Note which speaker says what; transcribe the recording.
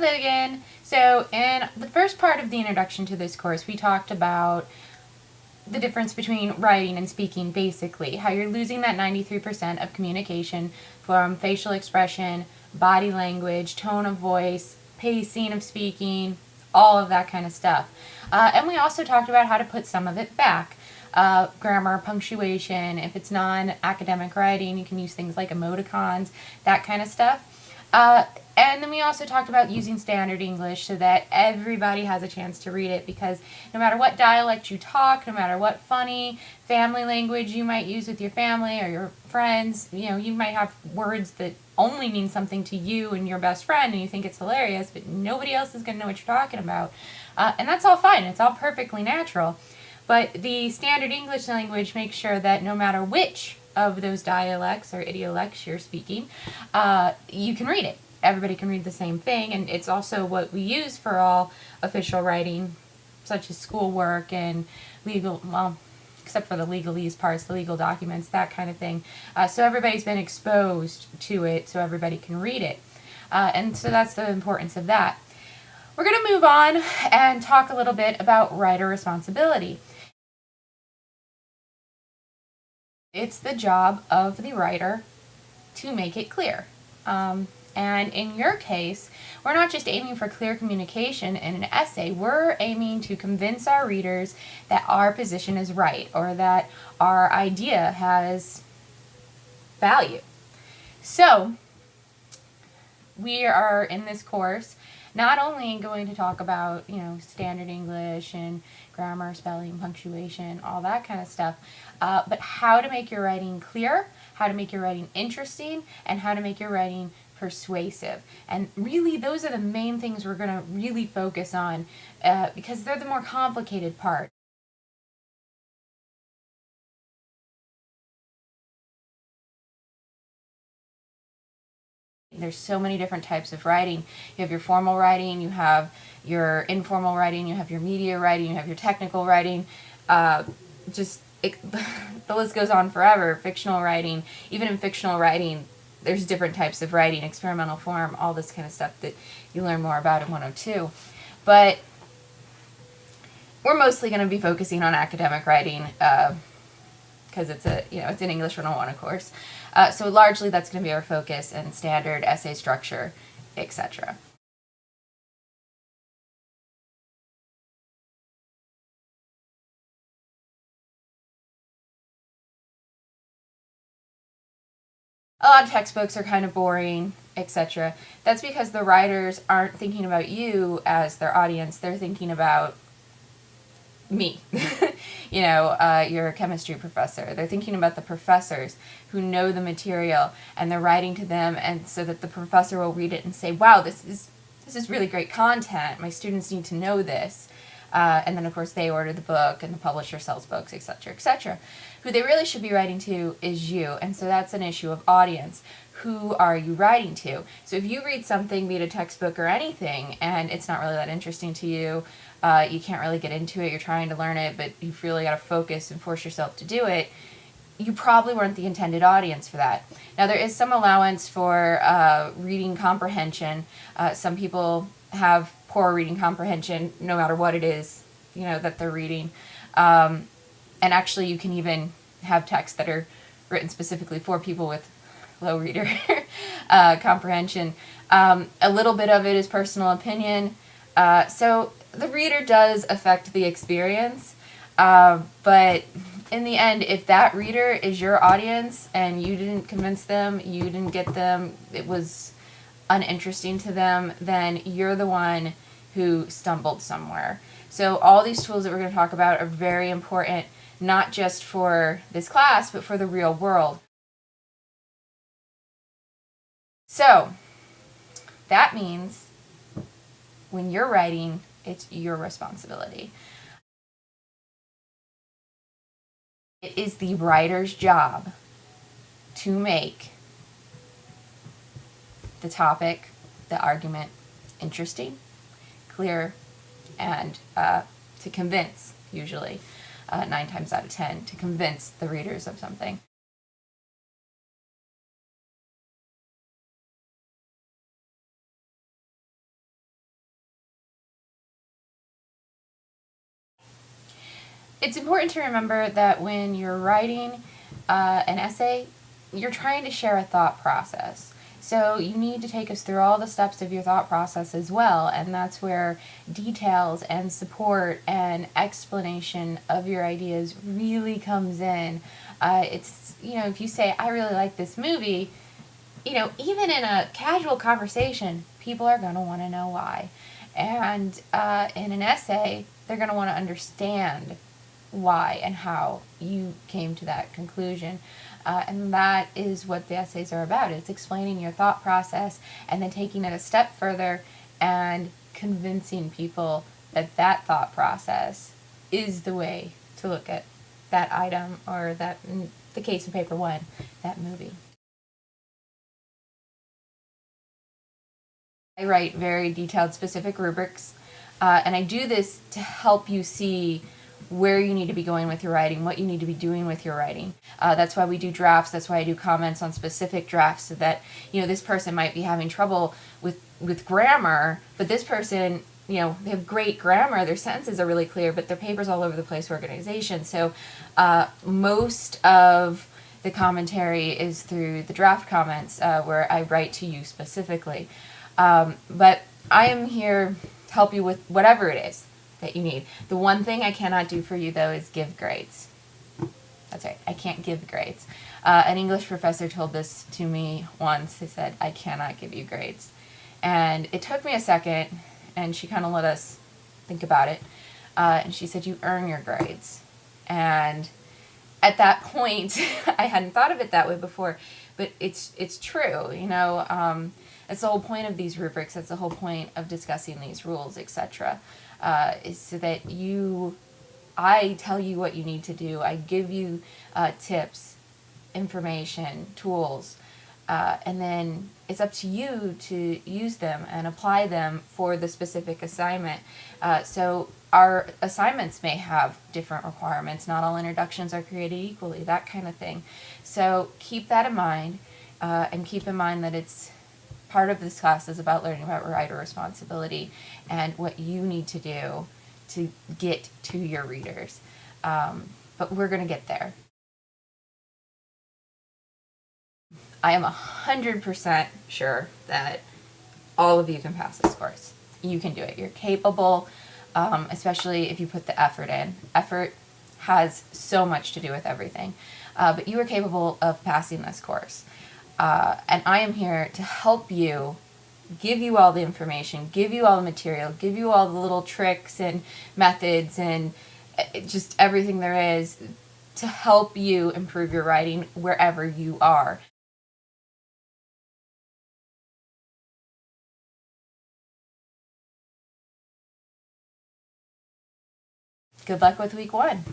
Speaker 1: Hello again. So in the first part of the introduction to this course, we talked about the difference between writing and speaking, basically. How you're losing that 93% of communication from facial expression, body language, tone of voice, pacing of speaking, all of that kind of stuff. And we also talked about how to put some of it back. Grammar, punctuation, if it's non-academic writing, you can use things like emoticons, that kind of stuff. And then we also talked about using standard English so that everybody has a chance to read it, because no matter what dialect you talk, no matter what funny family language you might use with your family or your friends, you might have words that only mean something to you and your best friend and you think it's hilarious, but nobody else is going to know what you're talking about. And that's all fine. It's all perfectly natural. But the standard English language makes sure that no matter which of those dialects or idiolects you're speaking, you can read it. Everybody can read the same thing, and it's also what we use for all official writing, such as schoolwork and legal, well, except for the legalese parts, the legal documents, that kind of thing. So everybody's been exposed to it so everybody can read it. And so that's the importance of that. We're going to move on and talk a little bit about writer responsibility. It's the job of the writer to make it clear. And in your case, we're not just aiming for clear communication in an essay, we're aiming to convince our readers that our position is right or that our idea has value. So, we are in this course not only going to talk about, standard English and grammar, spelling, punctuation, all that kind of stuff, but how to make your writing clear, how to make your writing interesting, and how to make your writing persuasive. And really, those are the main things we're going to really focus on because they're the more complicated part. There's so many different types of writing. You have your formal writing, you have your informal writing, you have your media writing, you have your technical writing. The list goes on forever. Fictional writing, even in fictional writing, there's different types of writing, experimental form, all this kind of stuff that you learn more about in 102. But we're mostly going to be focusing on academic writing because it's an English 101 course. So largely that's going to be our focus, and standard essay structure, etc. A lot of textbooks are kind of boring, etc. That's because the writers aren't thinking about you as their audience. They're thinking about me. You're a chemistry professor. They're thinking about the professors who know the material, and they're writing to them, and so that the professor will read it and say, wow, this is really great content. My students need to know this. And then, of course, they order the book, and the publisher sells books, etc., etc. Who they really should be writing to is you, and so that's an issue of audience. Who are you writing to? So if you read something, be it a textbook or anything, and it's not really that interesting to you, you can't really get into it, you're trying to learn it, but you've really got to focus and force yourself to do it, you probably weren't the intended audience for that. Now, there is some allowance for reading comprehension. Some people have poor reading comprehension no matter what it is, that they're reading. And actually, you can even have texts that are written specifically for people with low reader comprehension. A little bit of it is personal opinion. So the reader does affect the experience. But in the end, if that reader is your audience and you didn't convince them, you didn't get them, it was uninteresting to them, then you're the one who stumbled somewhere. So all these tools that we're going to talk about are very important, not just for this class, but for the real world. So that means when you're writing, it's your responsibility. It is the writer's job to make the topic, the argument, interesting, clear, and to convince, usually, 9 times out of 10, to convince the readers of something. It's important to remember that when you're writing an essay, you're trying to share a thought process. So you need to take us through all the steps of your thought process as well, and that's where details and support and explanation of your ideas really comes in. It's, if you say, I really like this movie, even in a casual conversation, people are going to want to know why. And in an essay, they're going to want to understand why and how you came to that conclusion. And that is what the essays are about. It's explaining your thought process and then taking it a step further and convincing people that that thought process is the way to look at that item, or that, in the case of paper one, that movie. I write very detailed, specific rubrics, and I do this to help you see where you need to be going with your writing, what you need to be doing with your writing. That's why we do drafts. That's why I do comments on specific drafts, so that this person might be having trouble with grammar, but this person, they have great grammar. Their sentences are really clear, but their paper's all over the place organization. So most of the commentary is through the draft comments, where I write to you specifically. But I am here to help you with whatever it is that you need. The one thing I cannot do for you, though, is give grades. That's right, I can't give grades. An English professor told this to me once. They said, I cannot give you grades. And it took me a second, and she kind of let us think about it. And she said, you earn your grades. And at that point, I hadn't thought of it that way before, but it's true, That's the whole point of these rubrics. That's the whole point of discussing these rules, etc. Is so that I tell you what you need to do. I give you tips, information, tools, and then it's up to you to use them and apply them for the specific assignment. So our assignments may have different requirements. Not all introductions are created equally, that kind of thing. So keep that in mind, and keep in mind that it's part of this class is about learning about writer responsibility and what you need to do to get to your readers. But we're going to get there. I am 100% sure that all of you can pass this course. You can do it. You're capable, especially if you put the effort in. Effort has so much to do with everything. But you are capable of passing this course. And I am here to help you, give you all the information, give you all the material, give you all the little tricks and methods and just everything there is to help you improve your writing wherever you are. Good luck with week 1.